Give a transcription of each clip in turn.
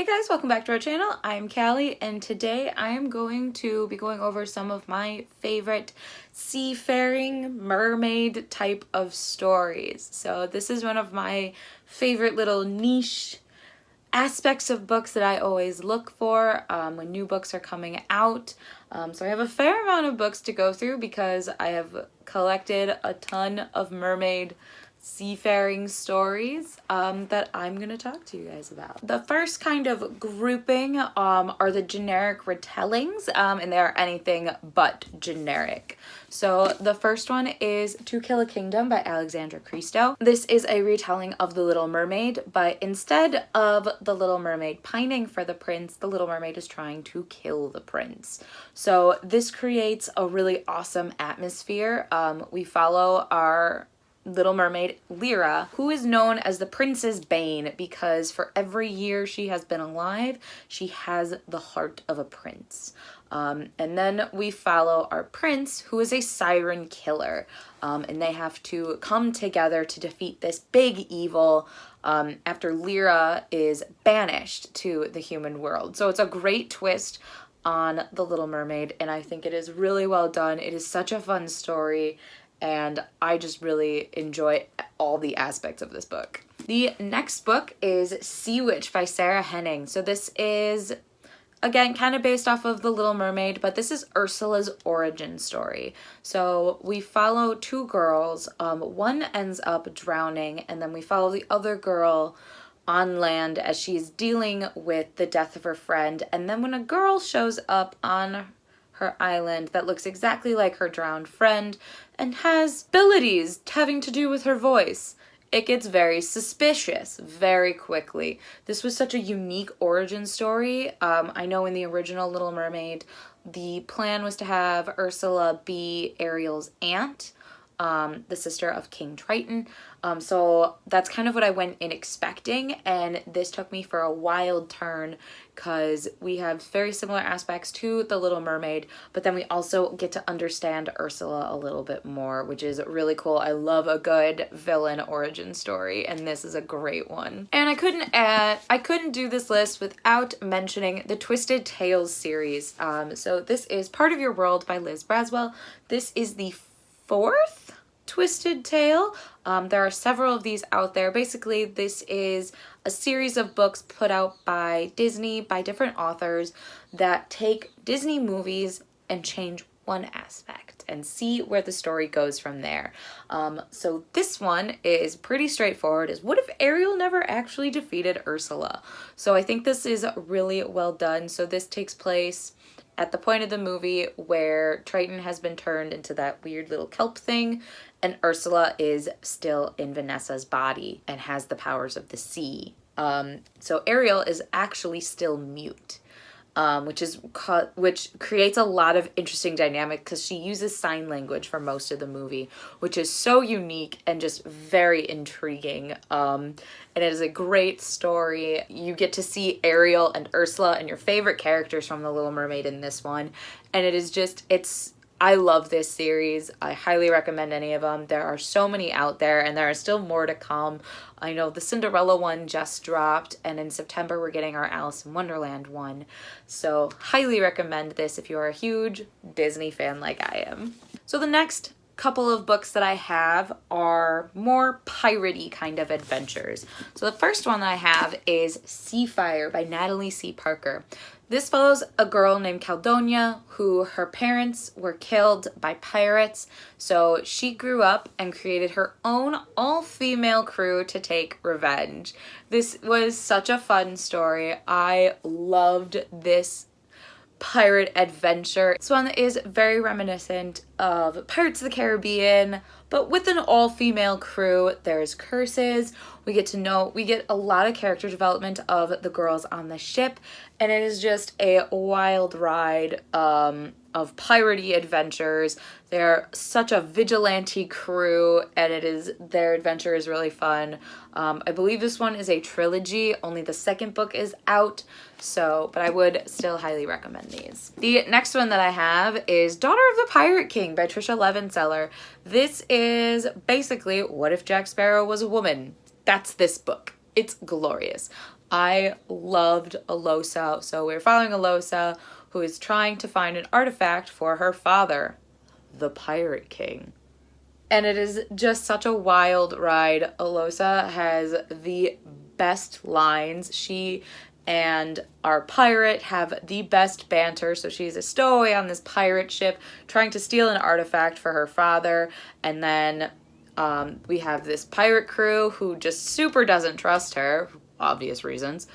Hey guys, welcome back to our channel. I'm Callie, and today I am going to be going over some of my favorite seafaring mermaid type of stories. So this is one of my favorite little niche aspects of books that I always look for when new books are coming out. So I have a fair amount of books to go through because I have collected a ton of mermaid seafaring stories that I'm gonna talk to you guys about. The first kind of grouping are the generic retellings, and they are anything but generic. So the first one is To Kill a Kingdom by Alexandra Christo. This is a retelling of The Little Mermaid, but instead of the Little Mermaid pining for the prince, the Little Mermaid is trying to kill the prince. So this creates a really awesome atmosphere. We follow our Little Mermaid, Lyra, who is known as the Prince's Bane because for every year she has been alive, she has the heart of a prince. And then we follow our prince, who is a siren killer, and they have to come together to defeat this big evil after Lyra is banished to the human world. So it's a great twist on The Little Mermaid, and I think it is really well done. It is such a fun story, and I just really enjoy all the aspects of this book. The next book is Sea Witch by Sarah Henning. So this is, again, kind of based off of The Little Mermaid, but this is Ursula's origin story. So we follow two girls. One ends up drowning, and then we follow the other girl on land as she's dealing with the death of her friend. And then when a girl shows up on her island that looks exactly like her drowned friend and has abilities having to do with her voice, it gets very suspicious very quickly. This was such a unique origin story. I know in the original Little Mermaid, the plan was to have Ursula be Ariel's aunt, the sister of King Triton. So that's kind of what I went in expecting, and this took me for a wild turn because we have very similar aspects to The Little Mermaid, but then we also get to understand Ursula a little bit more, which is really cool. I love a good villain origin story, and this is a great one. And I couldn't do this list without mentioning the Twisted Tales series. So this is Part of Your World by Liz Braswell. This is the fourth Twisted Tale. There are several of these out there. Basically, this is a series of books put out by Disney by different authors that take Disney movies and change one aspect and see where the story goes from there. So this one is pretty straightforward. Is what if Ariel never actually defeated Ursula? So I think this is really well done. So this takes place at the point of the movie where Triton has been turned into that weird little kelp thing, and Ursula is still in Vanessa's body and has the powers of the sea. So Ariel is actually still mute, which creates a lot of interesting dynamic because she uses sign language for most of the movie, which is so unique and just very intriguing. And it is a great story. You get to see Ariel and Ursula and your favorite characters from The Little Mermaid in this one, and it is just, I love this series. I highly recommend any of them. There are so many out there, and there are still more to come. I know the Cinderella one just dropped, and in September we're getting our Alice in Wonderland one. So highly recommend this if you are a huge Disney fan like I am. So the next couple of books that I have are more piratey kind of adventures. So the first one that I have is Seafire by Natalie C. Parker. This follows a girl named Caldonia who her parents were killed by pirates, so she grew up and created her own all-female crew to take revenge. This was such a fun story. I loved this pirate adventure. This one is very reminiscent of Pirates of the Caribbean, but with an all-female crew. There's curses. We get a lot of character development of the girls on the ship, and it is just a wild ride of piratey adventures. They're such a vigilante crew, and their adventure is really fun. I believe this one is a trilogy. Only the second book is out, but I would still highly recommend these. The next one that I have is Daughter of the Pirate King by Tricia Levenseller. This is basically What If Jack Sparrow Was a Woman? That's this book. It's glorious. I loved Alosa. So we're following Alosa, who is trying to find an artifact for her father, the Pirate King. And it is just such a wild ride. Alosa has the best lines. She and our pirate have the best banter. So she's a stowaway on this pirate ship trying to steal an artifact for her father. And then we have this pirate crew who just super doesn't trust her, obvious reasons.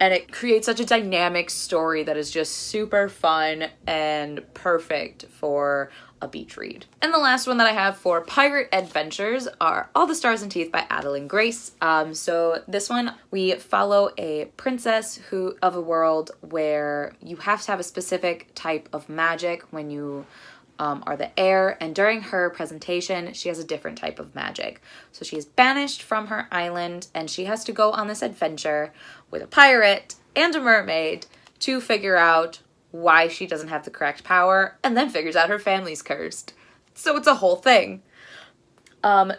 And it creates such a dynamic story that is just super fun and perfect for a beach read. And the last one that I have for pirate adventures are All the Stars and Teeth by Adalyn Grace. So this one, we follow a princess of a world where you have to have a specific type of magic when you are the heir, and during her presentation, she has a different type of magic. So she is banished from her island, and she has to go on this adventure with a pirate and a mermaid to figure out why she doesn't have the correct power, and then figures out her family's cursed. So it's a whole thing.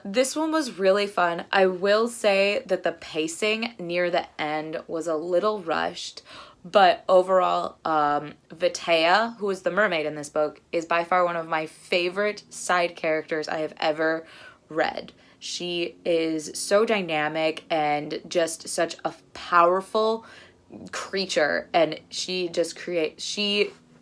This one was really fun. I will say that the pacing near the end was a little rushed, but overall, Vitea, who is the mermaid in this book, is by far one of my favorite side characters I have ever read. She is so dynamic and just such a powerful creature, and she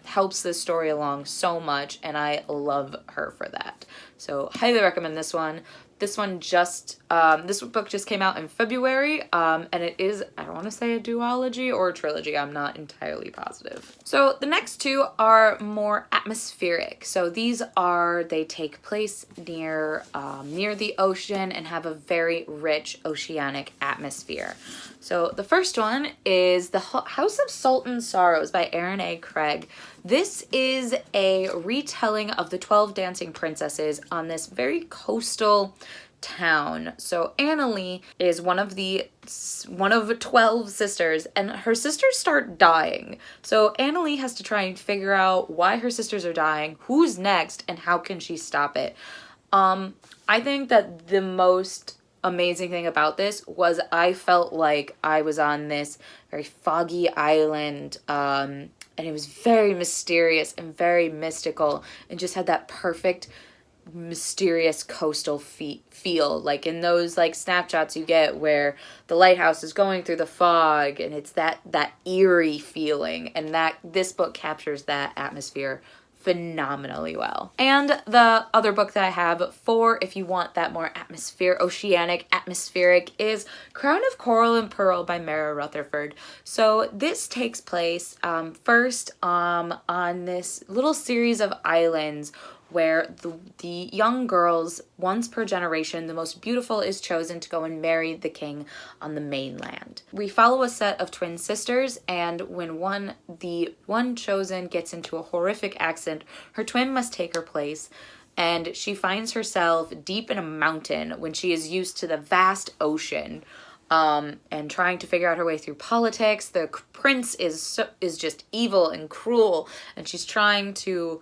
helps this story along so much, and I love her for that. So highly recommend this one. This one this book just came out in February, and it is, I don't want to say a duology or a trilogy, I'm not entirely positive. So the next two are more atmospheric. So they take place near the ocean and have a very rich oceanic atmosphere. So the first one is The House of Salt and Sorrows by Erin A. Craig. This is a retelling of the 12 Dancing Princesses on this very coastal town. So Natalie is one of 12 sisters, and her sisters start dying. So Natalie has to try and figure out why her sisters are dying, who's next, and how can she stop it. I think that the most amazing thing about this was I felt like I was on this very foggy island, and it was very mysterious and very mystical, and just had that perfect mysterious coastal feel, like in those like snapshots you get where the lighthouse is going through the fog, and it's that eerie feeling, and that this book captures that atmosphere phenomenally well. And the other book that I have for if you want that more oceanic atmospheric is Crown of Coral and Pearl by Rutherford. So this takes place first on this little series of islands where the young girls, once per generation, the most beautiful is chosen to go and marry the king on the mainland. We follow a set of twin sisters, and when the one chosen gets into a horrific accident, her twin must take her place, and she finds herself deep in a mountain when she is used to the vast ocean. And trying to figure out her way through politics. The prince is just evil and cruel, and she's trying to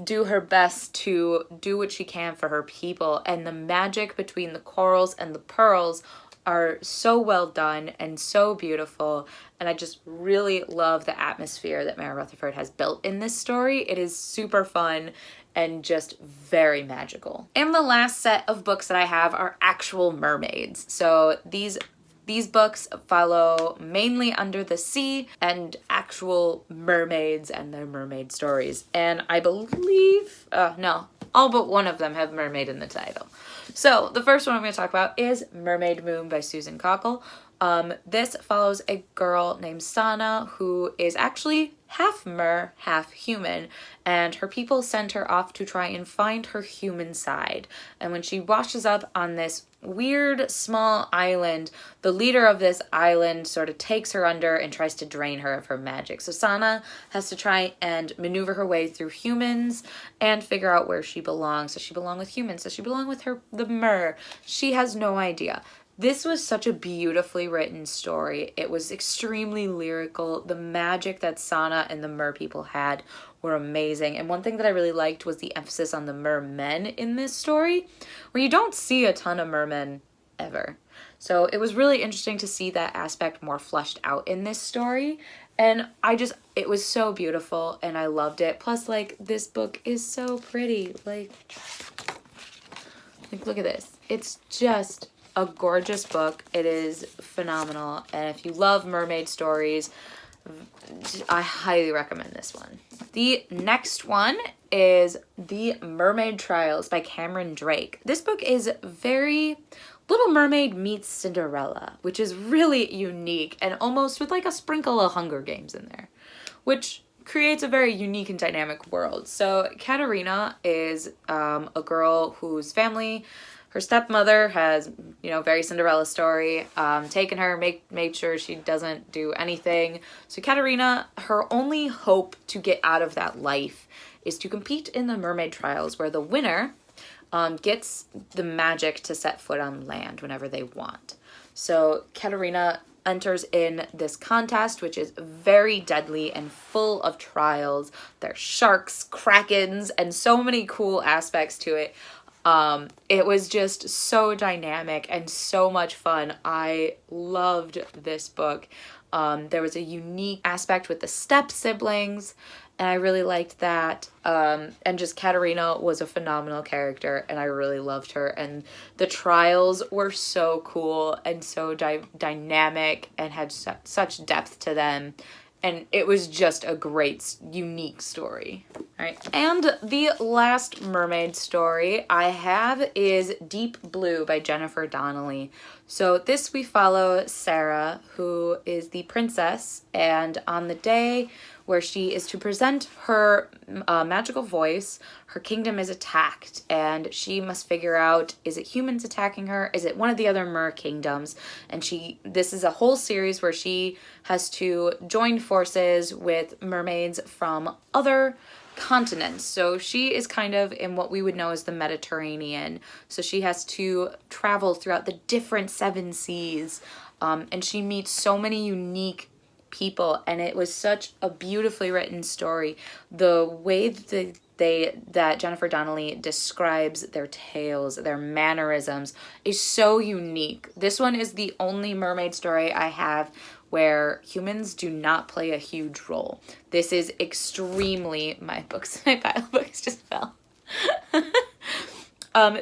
do her best to do what she can for her people, and the magic between the corals and the pearls are so well done and so beautiful, and I just really love the atmosphere that Rutherford has built in this story. It is super fun and just very magical. And the last set of books that I have are actual mermaids. So these books follow mainly Under the Sea and actual mermaids and their mermaid stories. And I believe, no, all but one of them have mermaid in the title. So the first one I'm going to talk about is Mermaid Moon by Susann Cokal. This follows a girl named Sana who is actually half mer, half human, and her people send her off to try and find her human side. And when she washes up on this weird small island, the leader of this island sort of takes her under and tries to drain her of her magic. So Sana has to try and maneuver her way through humans and figure out where she belongs. Does she belong with humans? Does she belong with the mer? She has no idea. This was such a beautifully written story. It was extremely lyrical. The magic that Sana and the mer people had were amazing. And one thing that I really liked was the emphasis on the mermen in this story, where you don't see a ton of mermen ever. So it was really interesting to see that aspect more fleshed out in this story. And it was so beautiful and I loved it. Plus, like, this book is so pretty. Like, look at this. It's just a gorgeous book. It is phenomenal. And if you love mermaid stories, I highly recommend this one. The next one is The Mermaid Trials by Cameron Drake. This book is very Little Mermaid meets Cinderella, which is really unique and almost with like a sprinkle of Hunger Games in there, which creates a very unique and dynamic world. So Katerina is a girl whose family, her stepmother has, you know, very Cinderella story, taken her, made sure she doesn't do anything. So Katerina, her only hope to get out of that life is to compete in the Mermaid Trials, where the winner gets the magic to set foot on land whenever they want. So Katerina enters in this contest, which is very deadly and full of trials. There's sharks, krakens, and so many cool aspects to it. It was just so dynamic and so much fun. I loved this book. There was a unique aspect with the step siblings, and I really liked that. And just Katerina was a phenomenal character, and I really loved her. And the trials were so cool and so dynamic and had such depth to them. And it was just a great, unique story. All right. And the last mermaid story I have is Deep Blue by Jennifer Donnelly. So this we follow Sarah, who is the princess, and on the day where she is to present her magical voice, her kingdom is attacked, and she must figure out, is it humans attacking her? Is it one of the other mer kingdoms? And this is a whole series where she has to join forces with mermaids from other continents. So she is kind of in what we would know as the Mediterranean. So she has to travel throughout the different 7 seas, and she meets so many unique people, and it was such a beautifully written story. The way that Jennifer Donnelly describes their tales, their mannerisms, is so unique. This one is the only mermaid story I have where humans do not play a huge role. This is extremely, my pile of books just fell.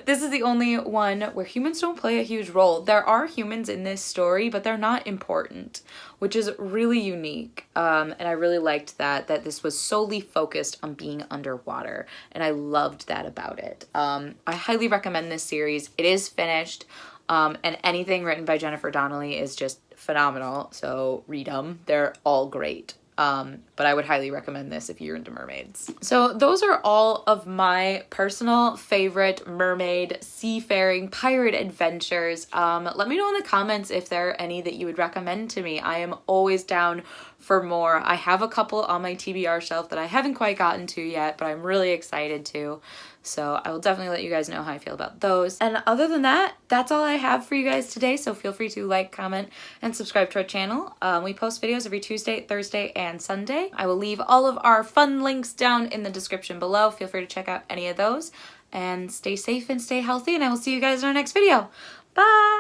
This is the only one where humans don't play a huge role. There are humans in this story, but they're not important, which is really unique. And I really liked that this was solely focused on being underwater, and I loved that about it. I highly recommend this series. It is finished, and anything written by Jennifer Donnelly is just phenomenal, so read them. They're all great. But I would highly recommend this if you're into mermaids. So those are all of my personal favorite mermaid, seafaring, pirate adventures. Let me know in the comments if there are any that you would recommend to me. I am always down for more. I have a couple on my TBR shelf that I haven't quite gotten to yet, but I'm really excited to. So I will definitely let you guys know how I feel about those. And other than that, that's all I have for you guys today. So feel free to like, comment, and subscribe to our channel. We post videos every Tuesday, Thursday, and Sunday. I will leave all of our fun links down in the description below. Feel free to check out any of those. And stay safe and stay healthy. And I will see you guys in our next video. Bye!